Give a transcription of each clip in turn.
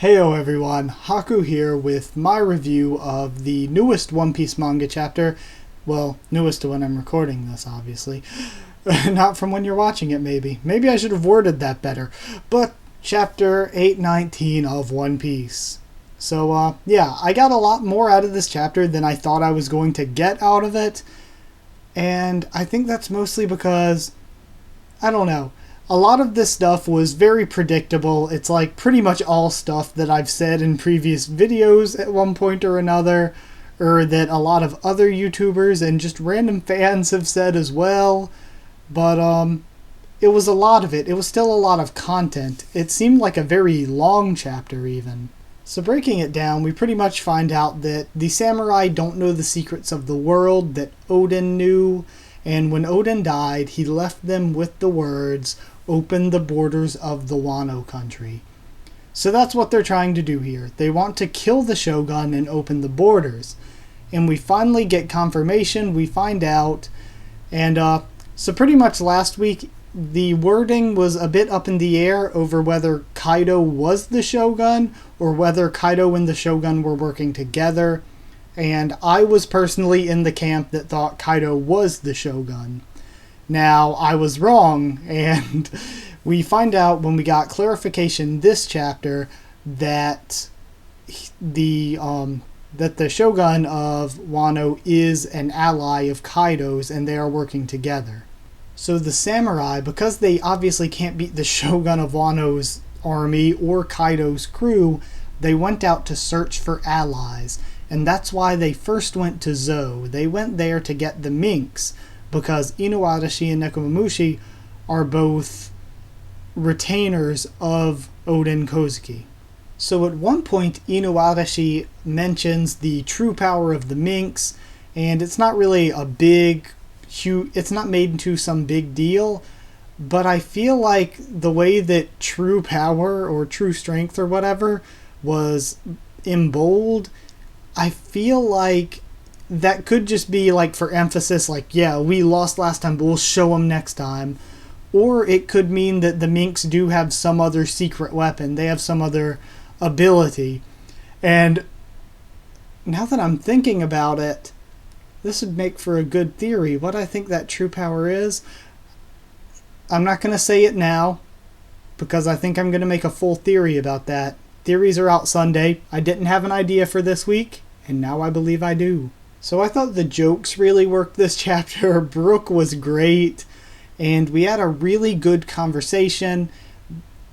Heyo everyone, Haku here with my review of the newest One Piece manga chapter. Well, newest to when I'm recording this, obviously. Not from when you're watching it, maybe. Maybe I should have worded that better. But chapter 819 of One Piece. So, yeah, I got a lot more out of this chapter than I thought I was going to get out of it. And I think that's mostly because, I don't know. A lot of this stuff was very predictable. It's like pretty much all stuff that I've said in previous videos at one point or another, or that a lot of other YouTubers and just random fans have said as well. But it was a lot of it. It was still a lot of content. It seemed like a very long chapter even. So breaking it down, we pretty much find out that the samurai don't know the secrets of the world that Odin knew, and when Odin died, he left them with the words, "Open the borders of the Wano country." So that's what they're trying to do here. They want to kill the Shogun and open the borders. And we finally get confirmation, we find out. And so pretty much last week, the wording was a bit up in the air over whether Kaido was the Shogun or whether Kaido and the Shogun were working together. And I was personally in the camp that thought Kaido was the Shogun. Now, I was wrong, and we find out when we got clarification this chapter that the Shogun of Wano is an ally of Kaido's, and they are working together. So the samurai, because they obviously can't beat the Shogun of Wano's army or Kaido's crew, they went out to search for allies, and that's why they first went to Zou. They went there to get the Minks, because Inuarashi and Nekomamushi are both retainers of Oden Kozuki. So at one point, Inuarashi mentions the true power of the Minks, and it's not really a it's not made into some big deal, but I feel like the way that true power or true strength or whatever was in bold, I feel like that could just be like for emphasis, like, yeah, we lost last time, but we'll show them next time. Or it could mean that the Minks do have some other secret weapon. They have some other ability. And now that I'm thinking about it, this would make for a good theory. What I think that true power is, I'm not going to say it now, because I think I'm going to make a full theory about that. Theories are out Sunday. I didn't have an idea for this week, and now I believe I do. So I thought the jokes really worked this chapter. Brook was great, and we had a really good conversation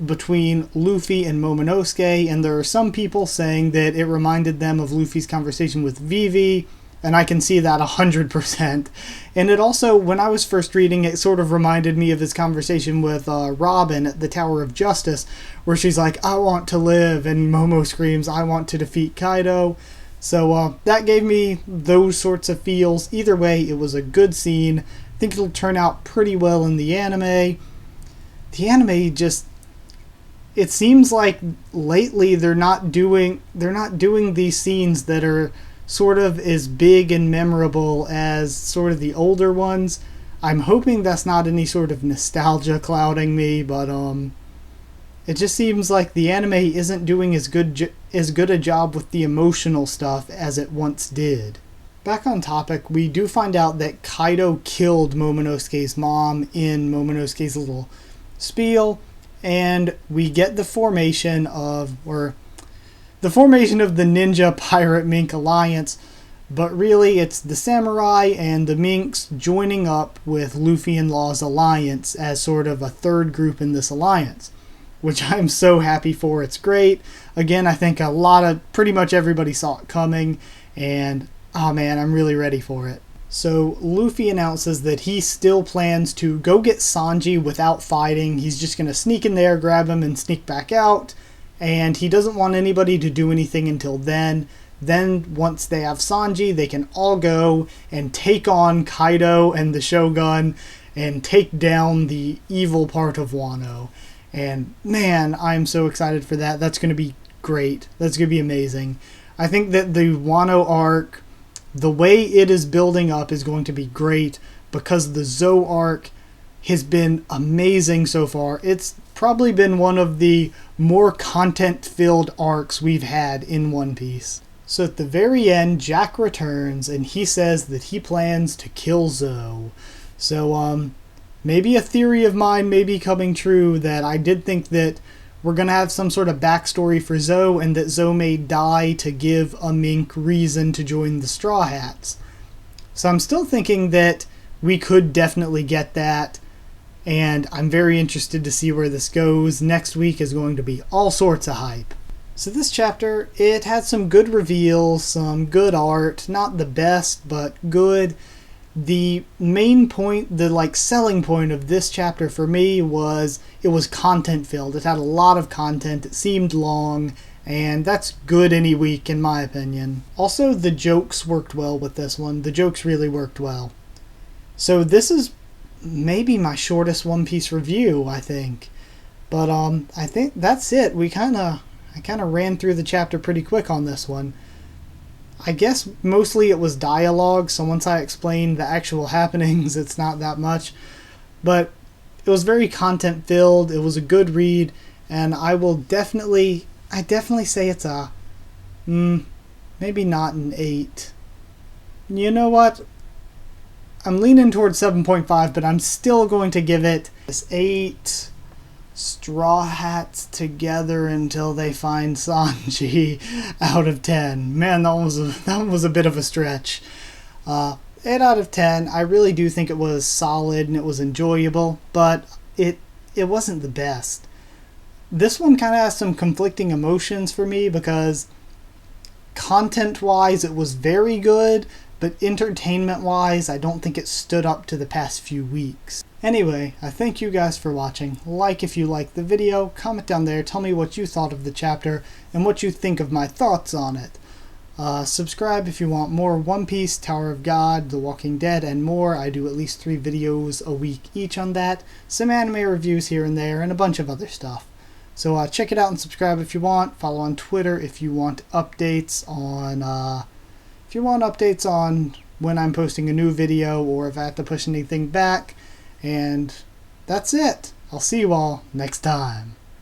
between Luffy and Momonosuke, and there are some people saying that it reminded them of Luffy's conversation with Vivi, and I can see that 100%. And it also, when I was first reading it, sort of reminded me of his conversation with Robin at the Tower of Justice, where she's like, "I want to live," and Momo screams, "I want to defeat Kaido." So that gave me those sorts of feels. Either way, it was a good scene. I think it'll turn out pretty well in the anime. The anime just, it seems like lately they're not doing these scenes that are sort of as big and memorable as sort of the older ones. I'm hoping that's not any sort of nostalgia clouding me, but it just seems like the anime isn't doing as good a job with the emotional stuff as it once did. Back on topic, we do find out that Kaido killed Momonosuke's mom in Momonosuke's little spiel, and we get the formation of the Ninja-Pirate-Mink alliance, but really it's the samurai and the Minks joining up with Luffy and Law's alliance as sort of a third group in this alliance, which I'm so happy for. It's great. Again, I think pretty much everybody saw it coming, and oh man, I'm really ready for it. So Luffy announces that he still plans to go get Sanji without fighting. He's just going to sneak in there, grab him, and sneak back out, and he doesn't want anybody to do anything until then. Then, once they have Sanji, they can all go and take on Kaido and the Shogun and take down the evil part of Wano. And man, I'm so excited for that. That's going to be great. That's going to be amazing. I think that the Wano arc, the way it is building up, is going to be great, because the Zou arc has been amazing so far. It's probably been one of the more content-filled arcs we've had in One Piece. So at the very end, Jack returns and he says that he plans to kill Zoe. So maybe a theory of mine may be coming true, that I did think that we're going to have some sort of backstory for Zoe, and that Zoe may die to give a mink reason to join the Straw Hats. So I'm still thinking that we could definitely get that, and I'm very interested to see where this goes. Next week is going to be all sorts of hype. So this chapter, it had some good reveals, some good art, not the best, but good. The main point, the selling point of this chapter for me was it was content filled. It had a lot of content, it seemed long, and that's good any week in my opinion. Also, the jokes worked well with this one. The jokes really worked well. So this is maybe my shortest One Piece review, I think. But I think that's it. I kind of ran through the chapter pretty quick on this one. I guess mostly it was dialogue, so once I explain the actual happenings, it's not that much. But it was very content filled, it was a good read, and I definitely say it's a, maybe not an 8. You know what? I'm leaning towards 7.5, but I'm still going to give it this 8 Straw Hats together until they find Sanji out of 10. Man, that was a bit of a stretch. 8 out of 10. I really do think it was solid and it was enjoyable, but it wasn't the best. This one kind of has some conflicting emotions for me, because content-wise it was very good, but entertainment-wise I don't think it stood up to the past few weeks. Anyway, I thank you guys for watching. Like if you liked the video, comment down there, tell me what you thought of the chapter and what you think of my thoughts on it. Subscribe if you want more One Piece, Tower of God, The Walking Dead, and more. I do at least 3 videos a week each on that, some anime reviews here and there, and a bunch of other stuff. So check it out and subscribe if you want. Follow on Twitter if you want updates on when I'm posting a new video, or if I have to push anything back. And that's it. I'll see you all next time.